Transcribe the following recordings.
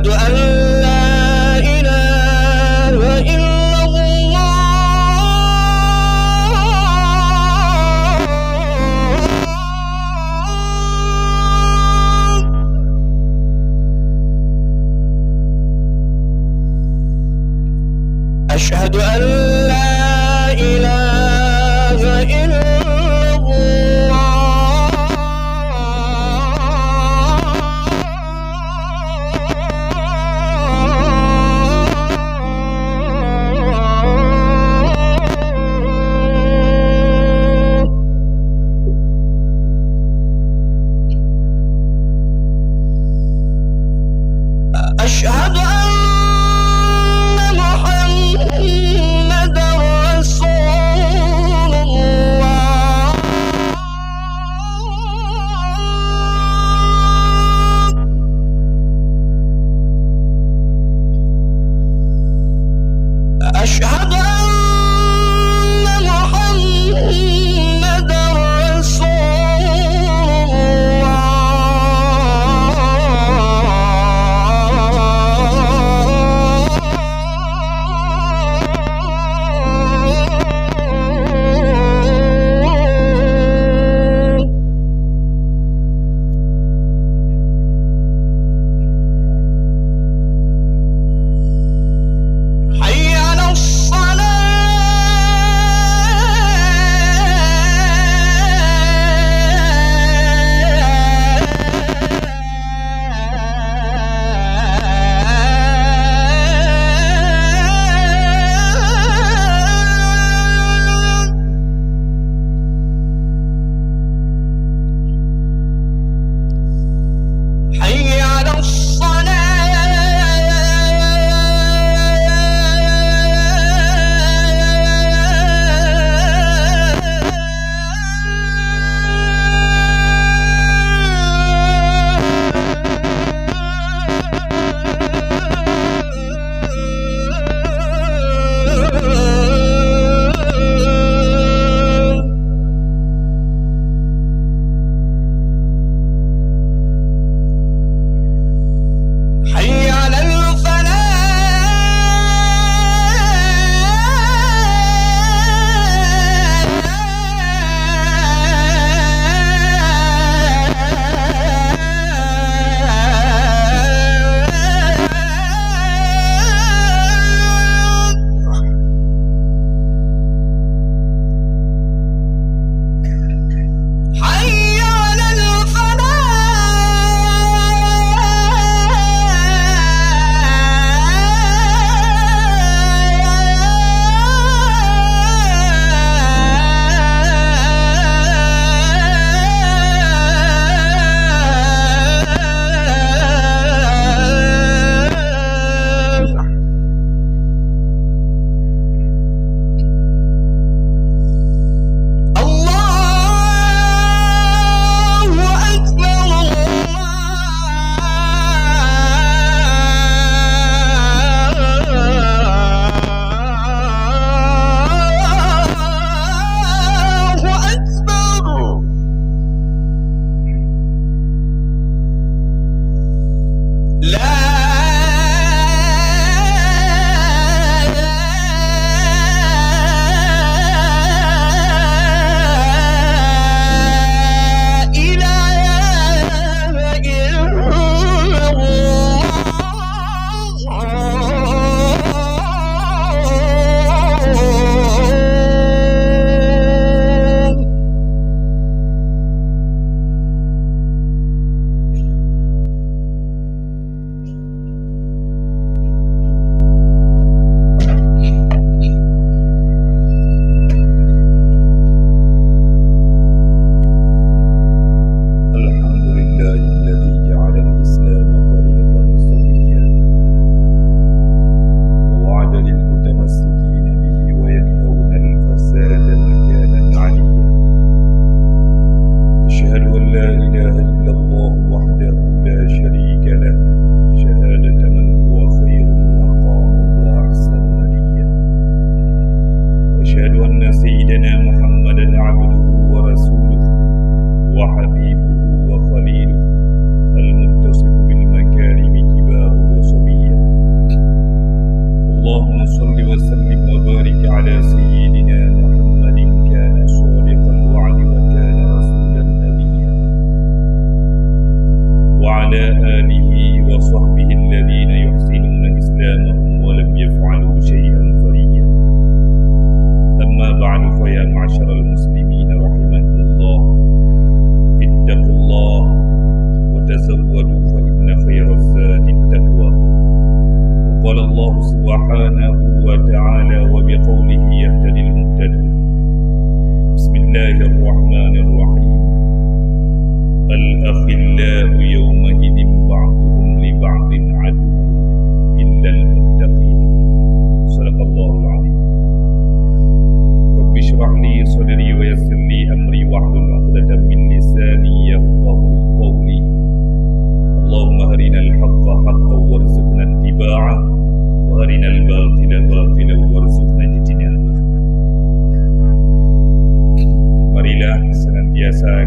أشهد أن لا إله إلا الله أشهد أن لا إله إلا أشهد أن محمدا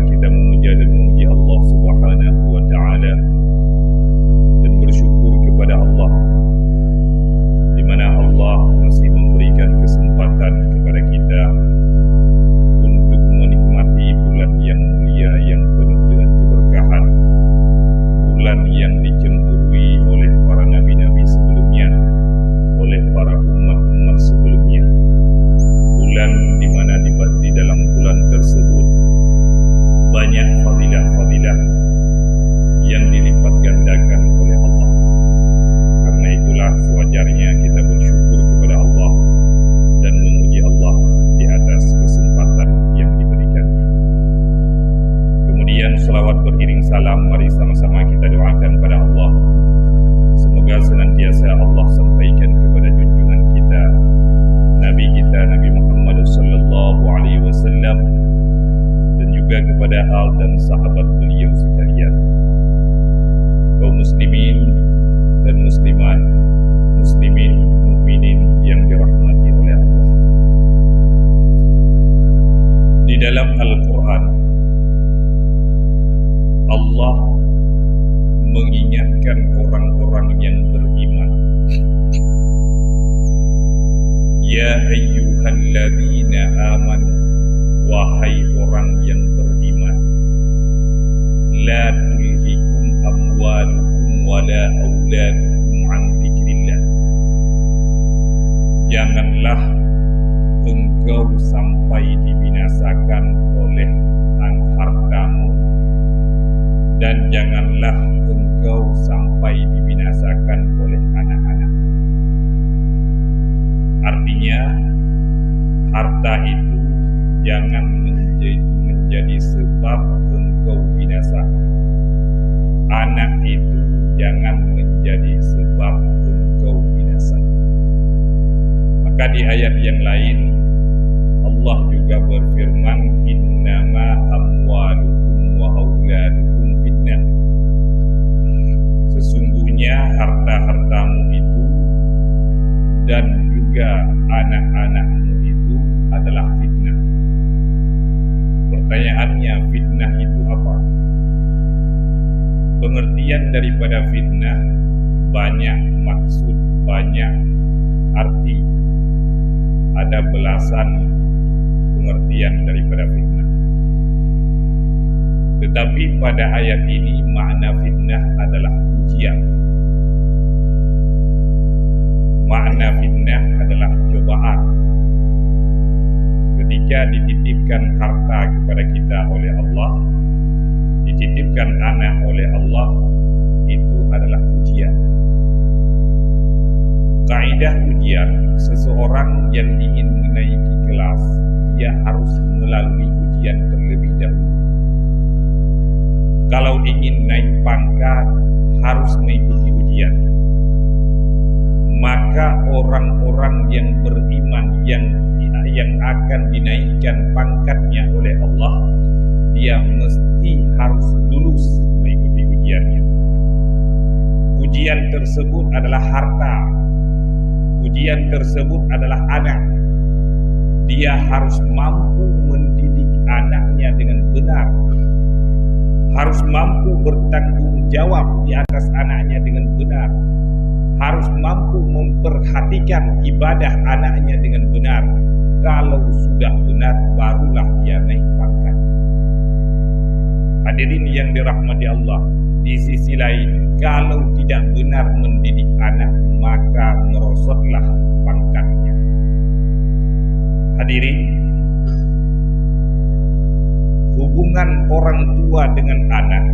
kita memuja dan memuji Allah Subhanahu wa Ta'ala dan bersyukur kepada Allah, di mana Allah masih memberikan kesempatan kepada kita untuk menikmati bulan yang mulia yang penuh dengan keberkahan, bulan yang dicemburui oleh para nabi-nabi sebelumnya, oleh para umat-umat sebelumnya, bulan di mana di dalam bulan tersebut banyak fadilah-fadilah yang dilipat gandakan oleh Allah. Karena itulah sewajarnya kita bersyukur kepada Allah dan memuji Allah di atas kesempatan yang diberikan. Kemudian selawat beriring salam, mari sama-sama kita doakan pada Allah. Semoga senantiasa Allah sampaikan kepada junjungan kita, Nabi kita Nabi Muhammad sallallahu alaihi wasallam, dan juga kepada al dan sahabat beliau sekalian, kaum muslimin dan muslimat, muslimin mukminin yang dirahmati oleh Allah. Di dalam Al-Quran, Allah mengingatkan orang-orang yang beriman. Ya ayyuhalladzina amanu, wahai orang yang beriman, la tulhikum amwalukum wala auladukum an dzikrillah. Janganlah engkau sampai dibinasakan oleh hartamu, dan janganlah engkau sampai dibinasakan oleh anak-anak. Artinya, harta itu jangan menjadi sebab engkau binasa. Anak itu jangan menjadi sebab engkau binasa. Maka di ayat yang lain Allah juga berfirman, innama amwalukum wa auladukum fitnah. Sesungguhnya harta-hartamu itu dan juga anak-anakmu itu adalah fitnah. Pertanyaannya, fitnah itu apa? Pengertian daripada fitnah banyak maksud, banyak arti. Ada belasan pengertian daripada fitnah. Tetapi pada ayat ini makna fitnah adalah ujian. Makna fitnah adalah cobaan. Ketika dititipkan harta kepada kita oleh Allah, dititipkan anak oleh Allah, itu adalah ujian. Kaidah ujian, seseorang yang ingin menaiki kelas, dia harus melalui ujian terlebih dahulu. Kalau ingin naik pangkat, harus mengikuti ujian. Maka orang-orang yang beriman yang akan dinaikkan pangkatnya oleh Allah, dia mesti harus lulus mengikuti ujiannya. Ujian tersebut adalah harta. Ujian tersebut adalah anak. Dia harus mampu mendidik anaknya dengan benar. Harus mampu bertanggung jawab di atas anaknya dengan benar. Harus mampu memperhatikan ibadah anaknya dengan benar. Kalau sudah benar, barulah dia naik pangkat. Hadirin yang dirahmati Allah, di sisi lain, kalau tidak benar mendidik anak, maka merosotlah pangkatnya. Hadirin, hubungan orang tua dengan anak,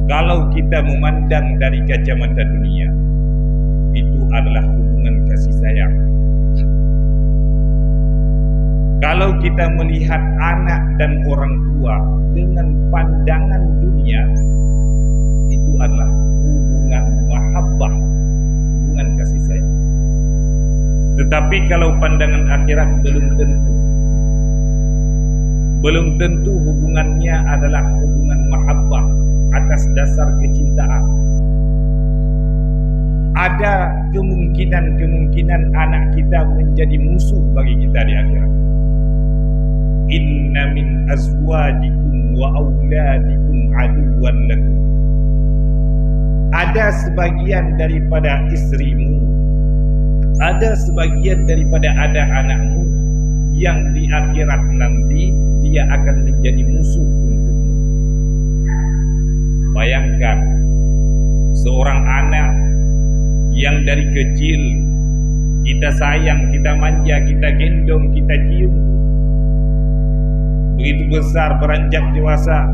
kalau kita memandang dari kacamata dunia, itu adalah hubungan kasih sayang. Kalau kita melihat anak dan orang tua dengan pandangan dunia, itu adalah hubungan mahabbah, hubungan kasih sayang. Tetapi kalau pandangan akhirat, belum tentu hubungannya adalah hubungan mahabbah atas dasar kecintaan. Ada kemungkinan anak kita menjadi musuh bagi kita di akhirat. inna min azwajikum wa auladikum aduwwan lakum. Ada sebagian daripada istrimu, ada sebagian daripada anakmu yang di akhirat nanti dia akan menjadi musuh untukmu. Bayangkan seorang anak yang dari kecil kita sayang, kita manja, kita gendong, kita cium, begitu besar beranjak dewasa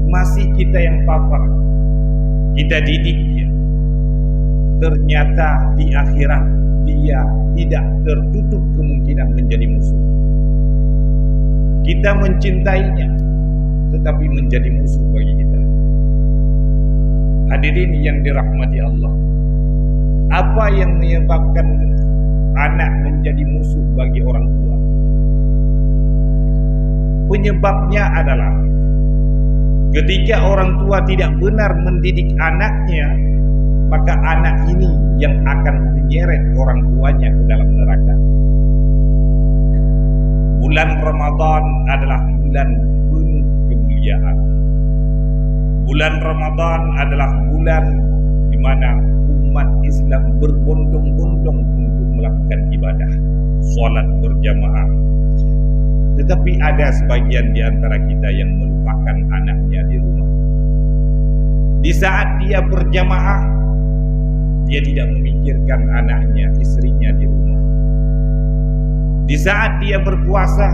masih kita yang papa, kita didik dia. Ternyata di akhirat dia tidak tertutup kemungkinan menjadi musuh. Kita mencintainya tetapi menjadi musuh bagi kita. Hadirin yang dirahmati Allah, apa yang menyebabkan anak menjadi musuh bagi orang tua? Penyebabnya adalah ketika orang tua tidak benar mendidik anaknya, maka anak ini yang akan menyeret orang tuanya ke dalam neraka. Bulan Ramadan adalah bulan penuh kemuliaan. Bulan Ramadan adalah bulan di mana umat Islam berbondong-bondong untuk melakukan ibadah, sholat berjamaah. Tetapi ada sebagian di antara kita yang melupakan anaknya di rumah. Di saat dia berjamaah, dia tidak memikirkan anaknya, istrinya di rumah. Di saat dia berpuasa,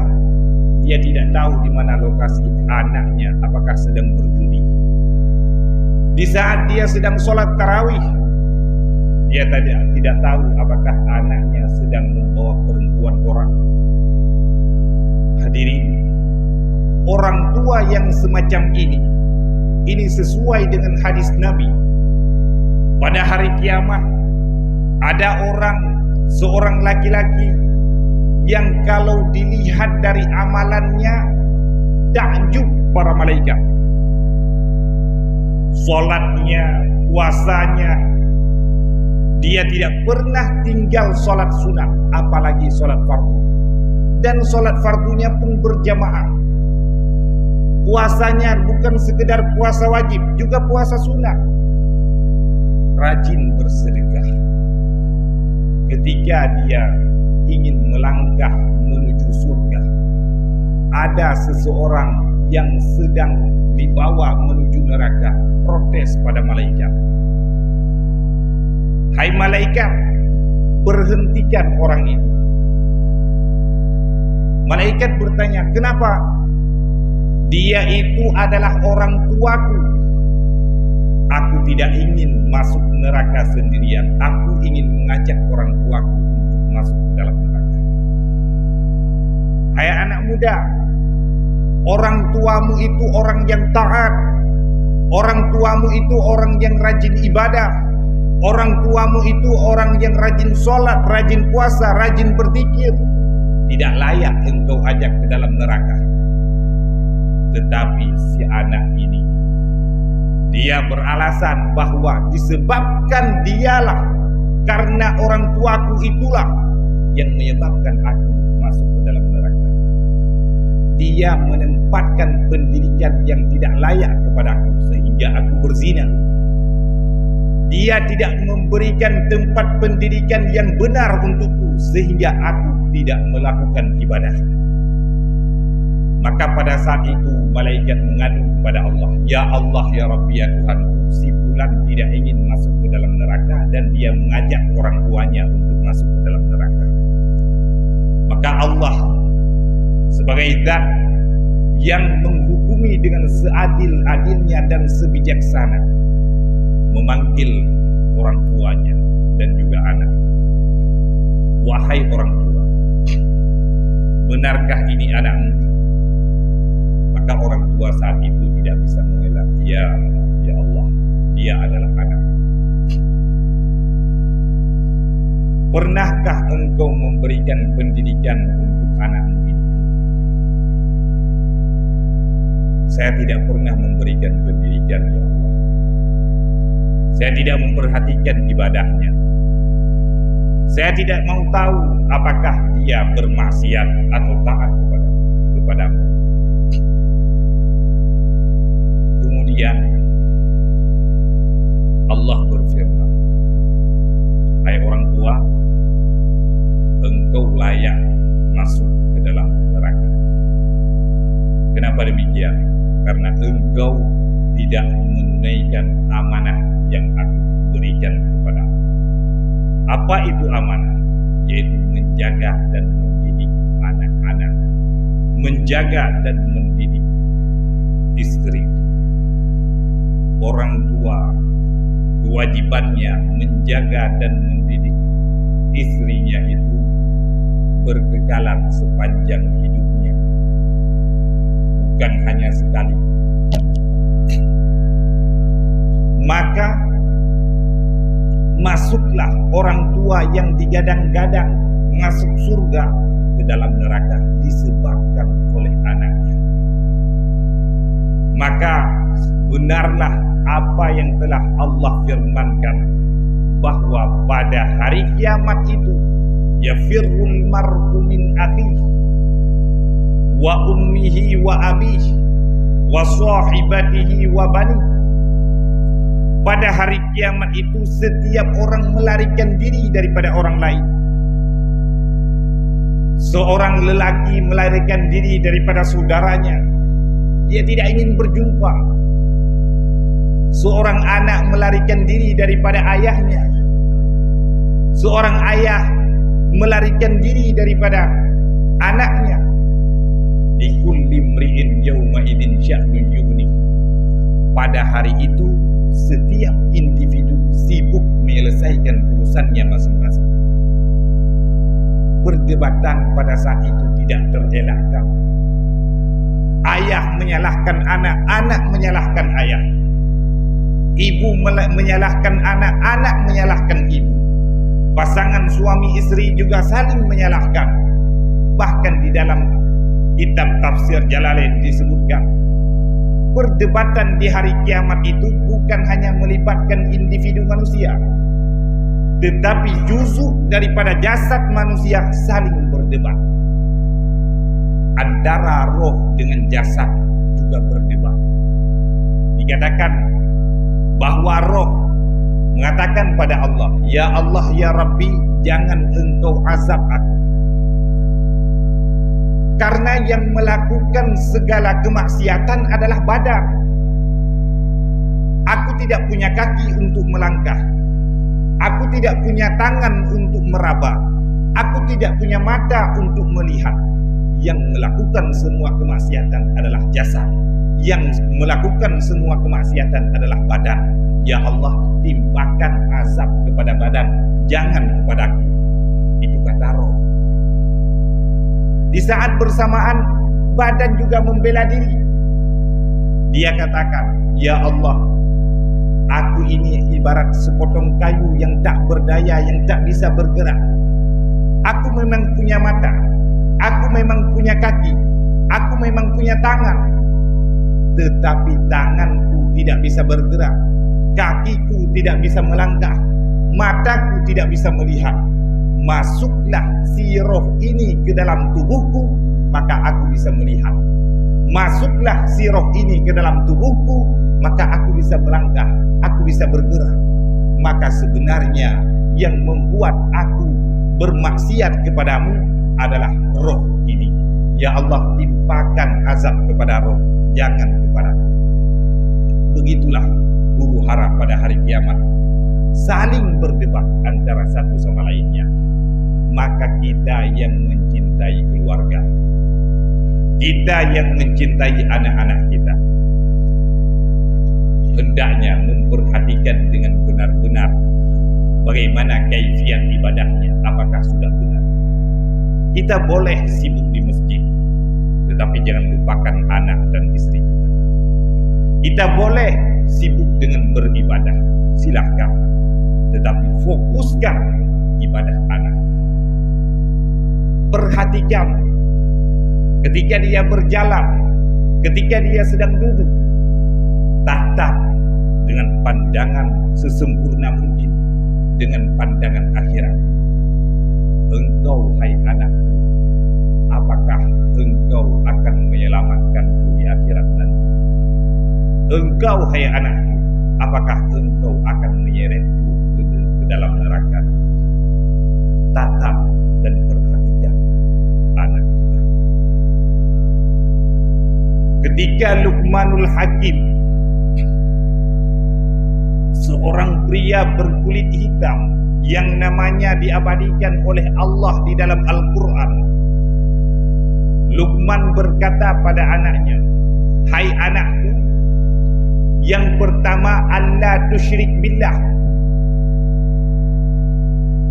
dia tidak tahu di mana lokasi anaknya, apakah sedang berjudi. Di saat dia sedang sholat tarawih, dia tidak tahu apakah anaknya sedang membawa perempuan orang. Hadirin, orang tua yang semacam ini sesuai dengan hadis Nabi. Pada hari kiamat ada seorang laki-laki yang kalau dilihat dari amalannya takjub para malaikat. Salatnya, puasanya, dia tidak pernah tinggal salat sunat, apalagi salat fardu. Dan salat fardunya pun berjamaah. Puasanya bukan sekedar puasa wajib, juga puasa sunat. Rajin bersedekah. Ketika dia ingin melangkah menuju surga, ada seseorang yang sedang dibawa menuju neraka, protes pada malaikat. Hai malaikat, berhentikan orang itu. Malaikat bertanya, kenapa? Dia itu adalah orang tuaku. Aku tidak ingin masuk neraka sendirian. Aku ingin mengajak orang tuaku untuk masuk ke dalam neraka. Hai anak muda, orang tuamu itu orang yang taat. Orang tuamu itu orang yang rajin ibadah. Orang tuamu itu orang yang rajin sholat, rajin puasa, rajin berzikir. Tidak layak engkau ajak ke dalam neraka. Tetapi si anak ini, dia beralasan bahwa disebabkan dialah, karena orang tuaku itulah yang menyebabkan aku masuk ke dalam neraka. Dia menempatkan pendidikan yang tidak layak kepadaku sehingga aku berzina. Dia tidak memberikan tempat pendidikan yang benar untukku sehingga aku tidak melakukan ibadah. Maka pada saat itu malaikat mengadu kepada Allah, ya Allah, ya Rabbi, ya Tuhan, si fulan tidak ingin masuk ke dalam neraka dan dia mengajak orang tuanya untuk masuk ke dalam neraka. Maka Allah sebagai zat yang menghukumi dengan seadil-adilnya dan sebijaksana memanggil orang tuanya dan juga anak. Wahai orang tua, benarkah ini anakmu? Maka orang tua saat itu tidak bisa mengelak, ya Allah, dia adalah anak. Pernahkah engkau memberikan pendidikan untuk anakmu ini? Saya tidak pernah memberikan pendidikan, ya Allah. Saya tidak memperhatikan ibadahnya. Saya tidak mau tahu apakah dia bermaksiat atau taat kepadamu. Kemudian Allah berfirman, hai orang tua, engkau layak masuk ke dalam neraka. Kenapa demikian? Karena engkau tidak menunaikan amanah yang aku berikan kepadamu. Apa itu amanah? Yaitu menjaga dan mendidik anak-anak, menjaga dan mendidik istri. Orang tua kewajibannya menjaga dan mendidik istrinya itu berkekalan sepanjang hidupnya, bukan hanya sekali. Maka masuklah orang tua yang digadang-gadang masuk surga ke dalam neraka disebabkan oleh anaknya. Maka benarlah apa yang telah Allah firmankan, bahwa pada hari kiamat itu yafirrul mar'u min akhihi wa ummihi wa abihi wa sahibatihi wa banihi. Pada hari kiamat itu setiap orang melarikan diri daripada orang lain. Seorang lelaki melarikan diri daripada saudaranya, dia tidak ingin berjumpa. Seorang anak melarikan diri daripada ayahnya. Seorang ayah melarikan diri daripada anaknya. Likulli imri'in yawma idzin sya'nun yughni. Pada hari itu setiap individu sibuk menyelesaikan urusannya masing-masing. Perdebatan pada saat itu tidak terelakkan. Ayah menyalahkan anak, anak menyalahkan ayah. Ibu menyalahkan anak, anak menyalahkan ibu. Pasangan suami istri juga saling menyalahkan. Bahkan di dalam kitab tafsir Jalalain disebutkan, perdebatan di hari kiamat itu bukan hanya melibatkan individu manusia, tetapi juzuk daripada jasad manusia saling berdebat. Antara roh dengan jasad juga berdebat. Dikatakan bahwa roh mengatakan pada Allah, ya Allah, ya Rabbi, jangan engkau azab aku, karena yang melakukan segala kemaksiatan adalah badan. Aku tidak punya kaki untuk melangkah, aku tidak punya tangan untuk meraba, aku tidak punya mata untuk melihat. Yang melakukan semua kemaksiatan adalah jasad, yang melakukan semua kemaksiatan adalah badan. Ya Allah, timpakan azab kepada badan, jangan kepadaku. Itu kata roh. Di saat bersamaan badan juga membela diri. Dia katakan, ya Allah, aku ini ibarat sepotong kayu yang tak berdaya, yang tak bisa bergerak. Aku memang punya mata, aku memang punya kaki, aku memang punya tangan, tetapi tanganku tidak bisa bergerak, kakiku tidak bisa melangkah, mataku tidak bisa melihat. Masuklah si roh ini ke dalam tubuhku, maka aku bisa melihat. Masuklah si roh ini ke dalam tubuhku, maka aku bisa melangkah, aku bisa bergerak. Maka sebenarnya yang membuat aku bermaksiat kepadamu adalah roh ini. Ya Allah, timpakan azab kepada roh, jangan kepadaku. Begitulah huru hara pada hari kiamat, saling berdebat antara satu sama lainnya. Maka kita yang mencintai keluarga, kita yang mencintai anak-anak kita, hendaknya memperhatikan dengan benar-benar bagaimana kaifiat ibadahnya, apakah sudah benar. Kita boleh sibuk di masjid, tetapi jangan lupakan anak dan istri kita. Kita boleh sibuk dengan beribadah, silahkan, tetapi fokuskan ibadah anak. Perhatikan ketika dia berjalan, ketika dia sedang duduk, tatap dengan pandangan sesempurna mungkin, dengan pandangan akhirat. Engkau, hai anakku, apakah engkau akan menyelamatkanku di akhirat nanti? Engkau, hai anakku, apakah engkau akan menyeretku ke dalam neraka? Tatap dan perhatikan anak kita. Ketika Luqmanul Hakim, seorang pria berkulit hitam yang namanya diabadikan oleh Allah di dalam Al-Quran, Luqman berkata pada anaknya, hai anakku, yang pertama, alla tusyrik billah.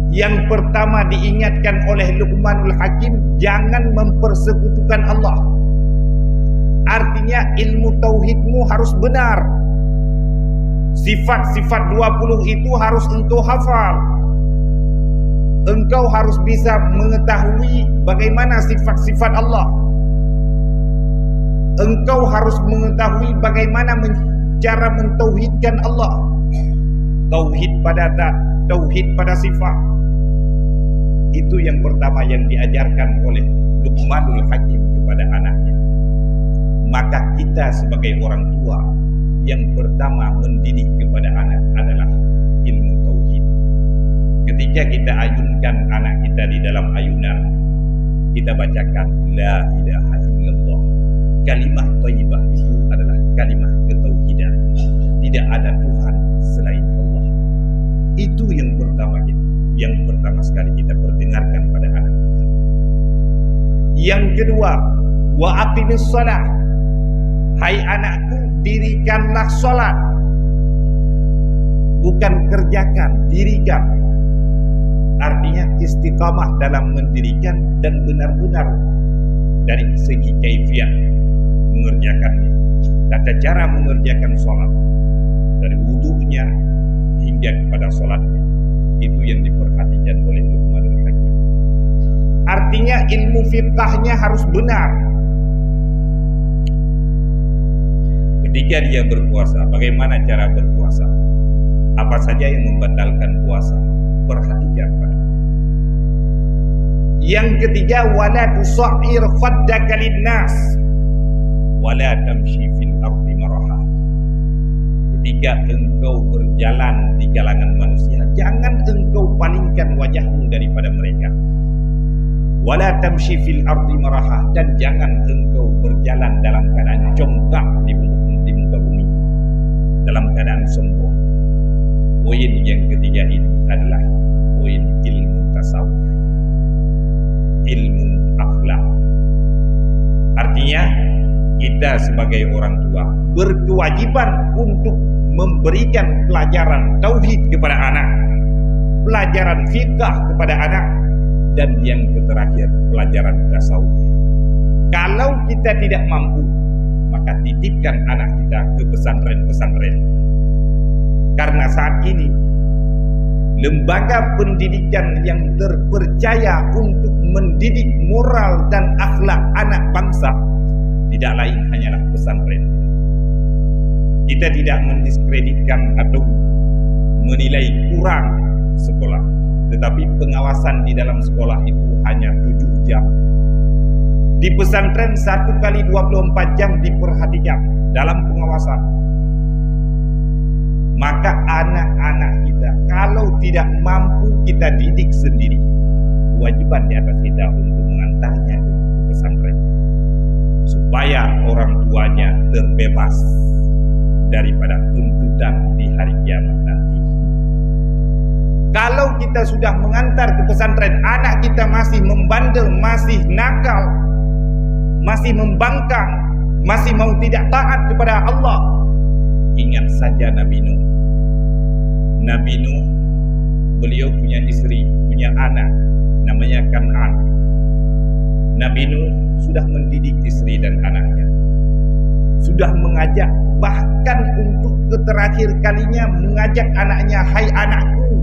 Yang pertama diingatkan oleh Luqmanul Hakim, jangan mempersekutukan Allah. Artinya ilmu tauhidmu harus benar. Sifat-sifat 20 itu harus engkau hafal. Engkau harus bisa mengetahui bagaimana sifat-sifat Allah. Engkau harus mengetahui bagaimana cara mentauhidkan Allah. Tauhid pada zat, tauhid pada sifat. Itu yang pertama yang diajarkan oleh Luqmanul Hakim kepada anaknya. Maka kita sebagai orang tua, yang pertama mendidik kepada anak adalah ilmu tauhid. Ketika kita ayunkan anak kita di dalam ayunan, kita bacakan la ilaha illallah. Kalimah thayyibah itu adalah kalimah ketauhidan. Tidak ada Tuhan selain Allah. Itu yang pertama sekali kita perdengarkan pada anak kita. Yang kedua, wa aqimis shalah. Hai anakku, dirikanlah salat. Bukan kerjakan, dirikan. Artinya istiqamah dalam mendirikan dan benar-benar dari segi kaifiat mengerjakannya. Tata cara mengerjakan salat, dari wudunya hingga kepada salatnya, itu yang diperhatikan oleh Luqmanul Hakim. Artinya ilmu fiqhnya harus benar. Ketika dia berpuasa, bagaimana cara berpuasa? Apa saja yang membatalkan puasa? Perhatikan pada. Yang ketiga, wala tusa'ir khaddaka linnas wala tamshi fil ardi maraha. Ketika engkau berjalan di kalangan manusia, jangan engkau palingkan wajahmu daripada mereka. Wala tamshi fil ardi maraha, dan jangan engkau berjalan dalam keadaan congkak di muka bumi, dalam keadaan sombong. Poin yang ketiga ini adalah poin ilmu tasawuf, ilmu akhlak. Artinya kita sebagai orang tua berkewajiban untuk memberikan pelajaran tauhid kepada anak, pelajaran fiqh kepada anak, dan yang terakhir pelajaran tasawuf. Kalau kita tidak mampu, maka titipkan anak kita ke pesantren-pesantren. Karena saat ini lembaga pendidikan yang terpercaya untuk mendidik moral dan akhlak anak bangsa tidak lain hanyalah pesantren. Kita tidak mendiskreditkan atau menilai kurang sekolah, tetapi pengawasan di dalam sekolah itu hanya 7 jam. Di pesantren 1 kali 24 jam diperhatikan dalam pengawasan. Maka anak-anak kita kalau tidak mampu kita didik sendiri, kewajiban di atas kita untuk mengantarnya ke pesantren, supaya orang tuanya terbebas daripada tuntutan di hari kiamat nanti. Kalau kita sudah mengantar ke pesantren, anak kita masih membandel, masih nakal, masih membangkang, masih mau tidak taat kepada Allah, ingat saja Nabi Nuh. Nabi Nuh, beliau punya istri, punya anak, namanya Kan'an. Nabi Nuh sudah mendidik istri dan anaknya, sudah mengajak, bahkan untuk terakhir kalinya mengajak anaknya, hai anakku,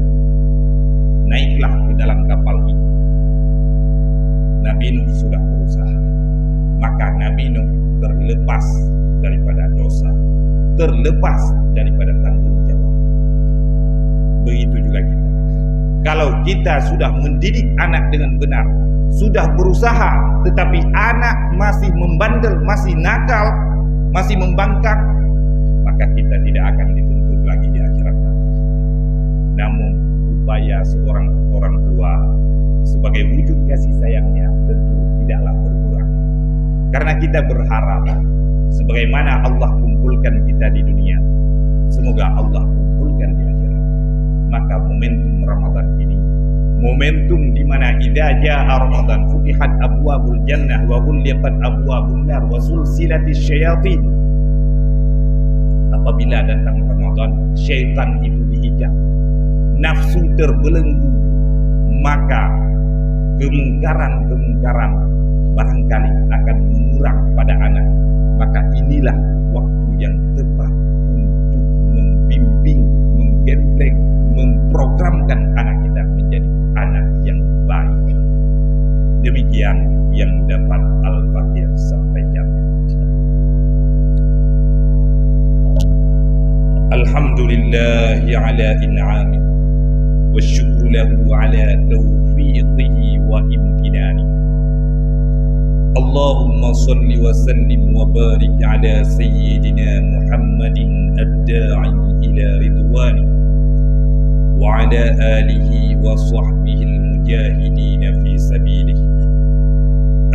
naiklah ke dalam kapal ini. Nabi Nuh sudah berusaha, maka Nabi Nuh terlepas daripada dosa, terlepas daripada tanggung jawab. Begitu juga kita. Kalau kita sudah mendidik anak dengan benar, sudah berusaha, tetapi anak masih membandel, masih nakal, masih membangkang, maka kita tidak akan dituntut lagi di akhirat nanti. Namun upaya seorang orang tua sebagai wujud kasih sayangnya tentu tidaklah berkurang. Karena kita berharap sebagaimana Allah kumpulkan kita di dunia, semoga Allah kumpulkan di akhirat. Maka momentum Ramadan ini, momentum di mana idza jaa Ramadan futihat abwabul jannah wa ghulliqat abwabun nar wa sulsilatis syayatin. Apabila datang Ramadan, syaitan itu diikat, nafsu terbelenggu, maka kemungkaran-kemungkaran barangkali akan mengurang pada anak. Maka inilah waktu yang tepat untuk membimbing, menggendeng, memprogramkan anak kita menjadi anak yang baik. Demikian yang dapat Al-Fakir sampaikan. Alhamdulillahi ala in'ami wa syukru lahu ala taufiqihi wa imtinani. Allahumma salli wa sallim wa barik ala sayyidina Muhammadin ad-da'i ila ridwani wa ala alihi wa sahbihi al-mujahidin fi sabilihi.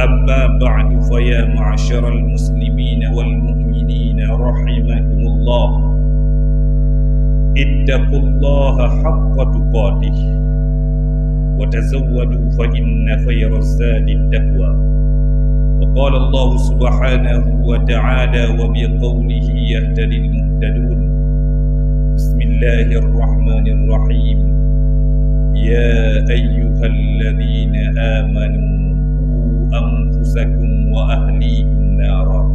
Amma ba'du, fa ya ma'syaral muslimin wal mu'minin rahimakumullah. Ittaqullaha haqqa tuqatih wa tazawwadu fa inna khayraz zadi taqwa. Wa qala Allah subhanahu wa ta'ala wa biqawlihi yahtadil muhtadun. Bismillahirrahmanirrahim. Ya ayyuhalladzina amanu qu anfusakum wa ahlikum nara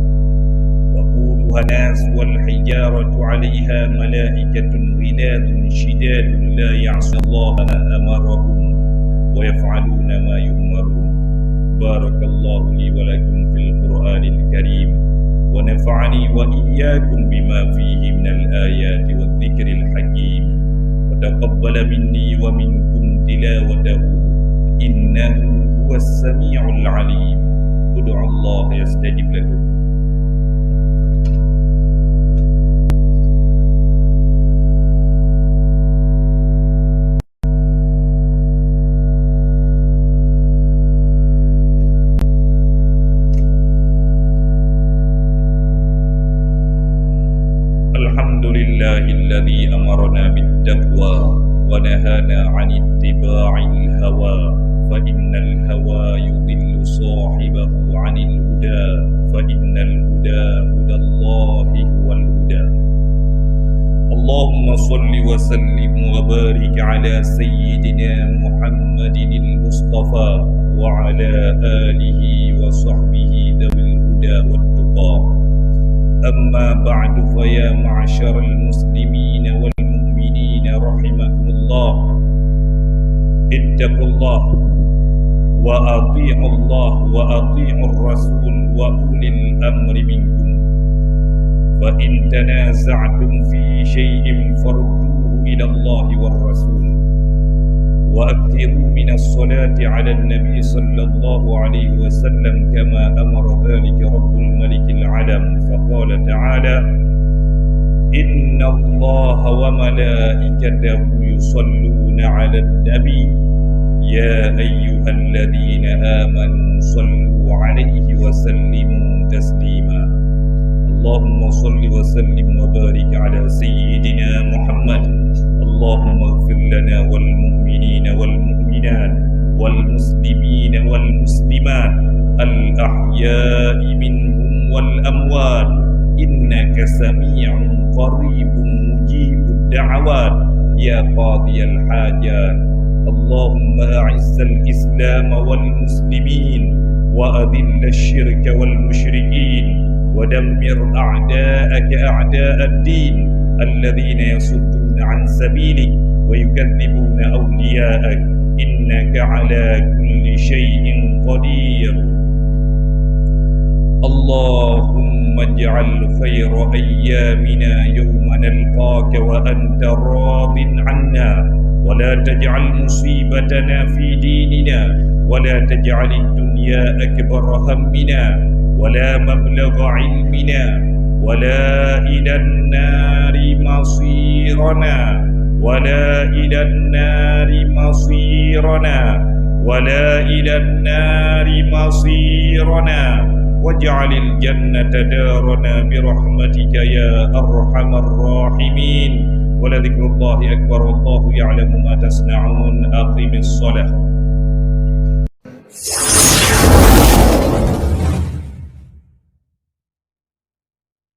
الناس والحجارة عليها ملائكة غلاظ شداد لا يعصون الله ما أمرهم ويفعلون ما يؤمرون. بارك الله لي ولكم في القرآن الكريم ونفعني وإياكم بما فيه من الآيات والذكر الحكيم وتقبل مني ومنكم تلاوته إنه هو السميع العليم. ادعوا الله يستجب لكم. الذي أمرنا بالتقوى ونهانا عن اتباع الهوى فإن الهوى يضل صاحبه عن الهدى فإن الهدى هدى الله هو الهدى. اللهم صل وسلم وبارك على سيدنا محمد المصطفى وعلى آله وصحبه ذوي الهدى والتقى. أما بعد, فيا معشر المسلمين والمؤمنين رحمكم الله. اتقوا الله وأطيعوا الله وأطيعوا الرسول وأولي الأمر منكم. فإن تنازعتم في شيء فردوه إلى الله والرسول. وأكثروا من الصلاة على النبي صلى الله عليه وسلم كما أمر ذلك رب الملك العلم. فقال تعالى: إن الله وملائكته يصلون على النبي يا أيها الذين آمنوا صلوا عليه وسلموا تسليما. اللهم صل وسلم وبارك على سيدنا محمد. اللهم اغفر لنا والمؤمنين والمؤمنات والمسلمين والمسلمات الأحياء منهم والأموات إنك سميع قريب مجيب الدعوات يا قاضي الحاجات. اللهم أعز الإسلام والمسلمين وأذل الشرك والمشركين ودمر أعداءك أعداء الدين الذين يصدون عن سبيلك ويكذبون أولياءك إنك على كل شيء قدير. اللهم اجعل خير أيامنا يوم نلقاك وأنت راض عنا ولا تجعل مصيبتنا في ديننا ولا تجعل الدنيا أكبر همنا ولا مبلغ علمنا ولا إلى النار مصيرنا ولا إلى النار مصيرنا ولا إلى النار مصيرنا واجعل الجنة دارنا برحمتك يا أرحم الراحمين ولذكر الله أكبر والله يعلم ما تصنعون أقم الصلاة